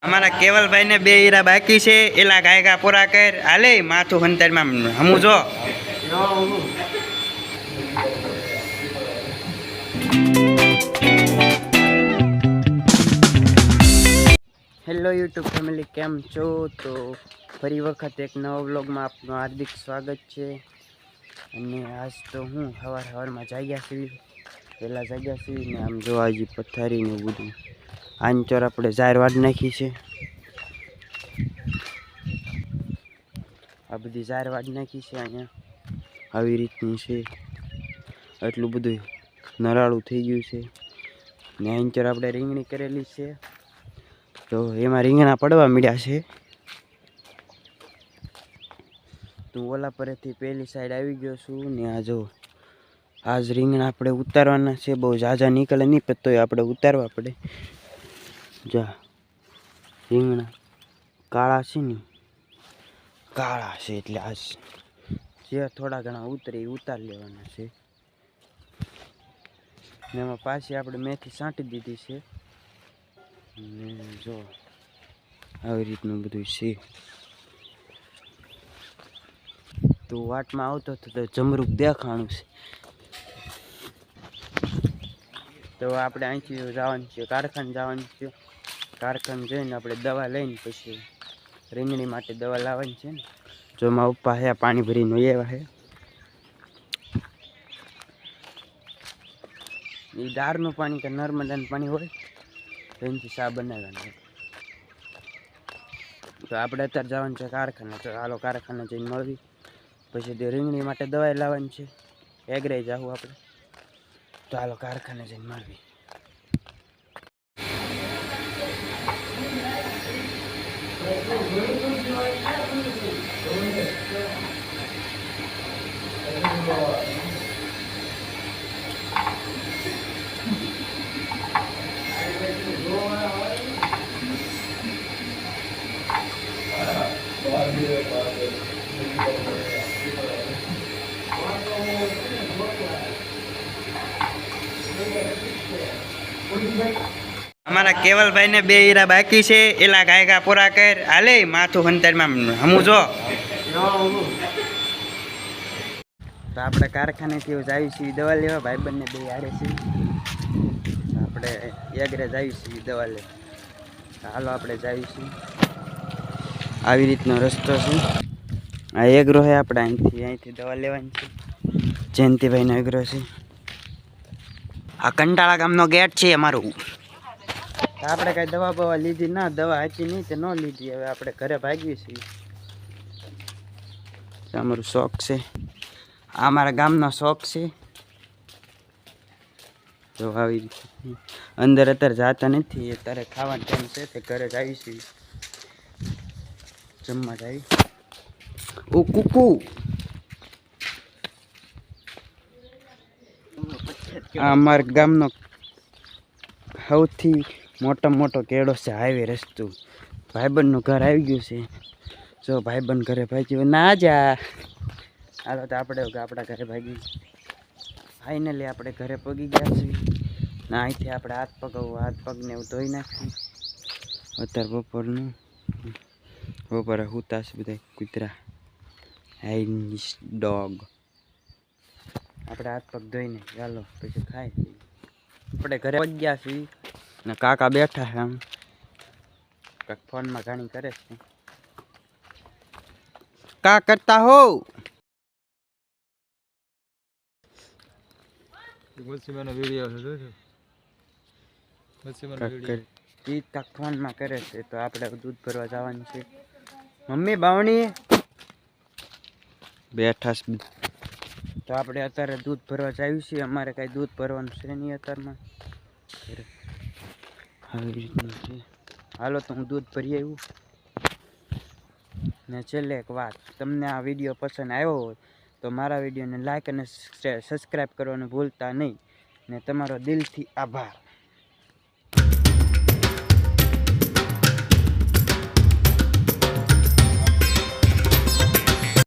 અમારા કેવલભાઈ ને બે હીરા બાકી છે એલા ગાયગા પૂરા કર હાલે માથું હંતરમાં હમું જો હેલો યુટ્યુબ ફેમિલી કેમ છો? તો ફરી વખત એક નવા વ્લોગમાં આપનું હાર્દિક સ્વાગત છે. અને આજ તો હું સવારમાં જાગ્યા છીએ, પહેલાં જાગ્યા છીએ ને આમ જોવા હજી પથારી ને બધું આંચોર આપણે જાહેર વાડ નાખી છે. આ બધી જાહેર વાડ નાખી છે અહીંયા આવી રીતની છે. એટલું બધું નરાળું થઈ ગયું છે ને આંચોર આપણે રીંગણી કરેલી છે તો એમાં રીંગણા પડવા મળ્યા છે. તો ઓલા પરેથી પેલી સાઈડ આવી ગયો છું ને આ જો આજ રીંગણા આપણે ઉતારવાના છે. બહુ ઝાઝા નીકળે નહીં પણ તોય આપણે ઉતારવા પડે. જા રીંગણા કાળા છે ને, કાળા છે એટલે આજ જે થોડા ઘણા ઉતરે એ ઉતારી લેવાના છે. ને એમાં પાછી આપણે મેથી છાંટી દીધી છે ને જો આવી રીતનું બધું છે. તો વાટમાં આવતો હતો તો જમરૂક દેખાણું છે. તો આપણે અહીંથી જવાનું છે કારખાને જવાનું છે. કારખાને જઈને આપણે દવા લઈને પછી રીંગણી માટે દવા લાવવાની છે ને. જો મારા પપ્પા હે પાણી ભરીને એવા હે એ દાળનું પાણી કે નર્મદાનું પાણી હોય તો એનાથી ચા બનાવવાનું. તો આપણે અત્યારે જવાનું છે કારખાને. તો હાલો કારખાને જઈને મળવી. પછી તે રીંગણી માટે દવાઈ લાવવાની છે. એગરાઈ જાવું આપણે. તો હાલો કારખાને જઈને મળવી. અમારા કેવલભાઈ ને બે હીરા બાકી છે એલા ગાયગા પૂરા કર હાલે માથું હંતરમાં હમું જો. તો આપણે કારખાનેથી આવી છીએ દવા લેવા. ભાઈબંધને બે હારે છે. આપણે એગરે આવી છીએ દવા લેવા. હાલો આપણે જાવી છીએ. આવી રીતનો રસ્તો છે. આ એગરો છે આપણે અહીંથી દવા લેવાની છે. જયંતિભાઈનો એગરો છે. આ કંટાળા ગામનો ગેટ છે અમારું. આપણે કઈ દવા બવા લીધી ના, દવા હાચી નહીં તો ન લીધી. હવે આપણે ઘરે ભાગીએ છીએ. અમારું શોખ છે, આ અમારા ગામનો શોખ છે. તો આવી રીતે અંદર અત્યારે જતા નથી. અત્યારે ખાવાનું ટાઈમ છે તે ઘરે જ આવી છીએ. જમવા જ આવી. ઓ કુકુ આ અમારા ગામનો સૌથી મોટો કેળો છે. હાઈવે રસ્તો. ભાઈબંધનું ઘર આવી ગયું છે. જો ભાઈબંધ ઘરે ભાગી ના જા. હાલો તો આપણે આપણા ઘરે ભાગી. ફાઇનલી આપણે ઘરે પગી ગયા છીએ. ના અહીંથી આપણે હાથ પગને એવું ધોઈ નાખ્યું. અત્યારે બપોરે હુતા છે બધા કૂતરા. હાઈનિશ ડોગ. આપણે હાથ પગ ધોઈને ચાલો પછી ખાઈ. આપણે ઘરે પગ્યા છીએ ને કાકા બેઠા છે આમ કંઈક ફોનમાં ઘણી કરે છે. કા કરતા હો? ફોનમાં કરે છે. તો આપણે દૂધ ભરવા જવાનું છે. મમ્મી બાવણી બેઠા છે. તો આપણે અત્યારે દૂધ ભરવા જાવી છીએ. અમારે કાંઈ દૂધ ભરવાનું છે નહીં અત્યારમાં. આવી રીતનું છે. હાલો તો હું દૂધ ભરી આવ્યું. ને છેલ્લે એક વાત, તમને આ વિડીયો પસંદ આવ્યો હોય તો મારા વિડીયોને લાઈક અને સબસ્ક્રાઈબ કરવાનું ભૂલતા નહીં. ને તમારો દિલથી આભાર.